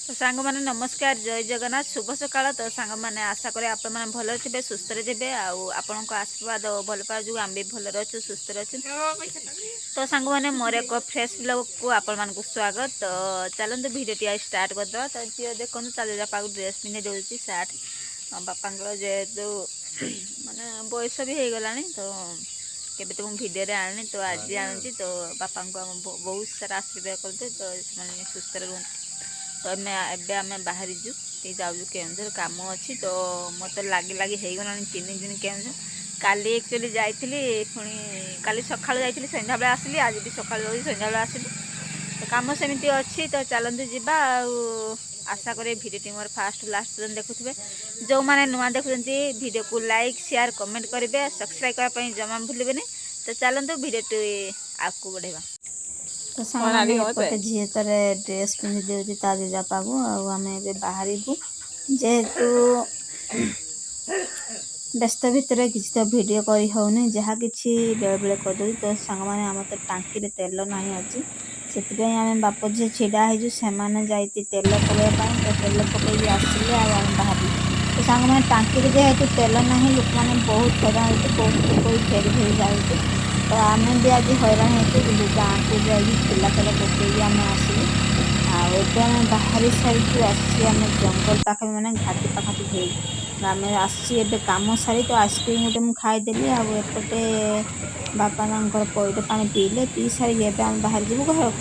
तो सांग मैंने नमस्कार जय जगन्नाथ शुभ सकाळ। तो सांग मैंने आशा करें आप मैंने भल थे सुस्थ थे आपण आशीर्वाद भल पाओ जो आम भी भल अच्छे सुस्थ अच्छे। तो सांग मैंने मोर एक फ्रेश ब्लॉग को आपण मानक स्वागत। तो चलते भिडियो स्टार्ट करदे। तो झील देखो चल बापा को ड्रेस पिंधे दूसरी सार्ट बापा जेहेतु माने बयस भी हो गला तो केबे तो भिडियो आनी तो आज आनी तो बापा को बहुत सारा आशीर्वाद करते तो सुस्थ रुहत। तो आम बाहरी जाऊँ केन्दर कम अच्छी तो मत लगे लगे होगला 3 दिन केन्दर काली एक्चुअली जाइली पुणी काली सका जाइली संध्या बेले आसली आज भी सका संध्या बेले आसली तो कम सेमती अच्छी। तो चलते जावा आशा करे भिडियो मोर फास्ट लास्ट देखुए जो मैंने नुआ देखुं भिडियो को लाइक शेयर कमेंट करेंगे सब्सक्राइब करने जमा भूलें। तो चलते भिडियो आगे बढ़ेगा। तो सामने एपटे झील तर ड्रेस पिंधि दे ता जेजापा को आम बाहर जेहेतु व्यस्त भितर किसी तो वीडियो करी होनी जहाँ कि बेले बेले करदे। तो सांग मैंने आम तो टांकी तेल ना अच्छी से आम बाप झी छिड़ा हो जाती तेल पकड़ापी तो तेल पकई आसिले आम बाहर। तो सांग मैंने टांकी जेहेतु तेल ना लोक मैंने बहुत हैरान होती कौट कोई फेरी फेरी जाती। तो आम भी आज हैरान होती गाँव को जाइए ठेला तेल पकई आम आसलु आम बाहरी सारी आम जंगल पाखे मैंने घाटी पाखापी आम आसी कम सारी तो आइसक्रीम गोटे मुझे खाईदेली आपटे बापा पैठ पा पीले पी सारी आम बाहर जीव घर।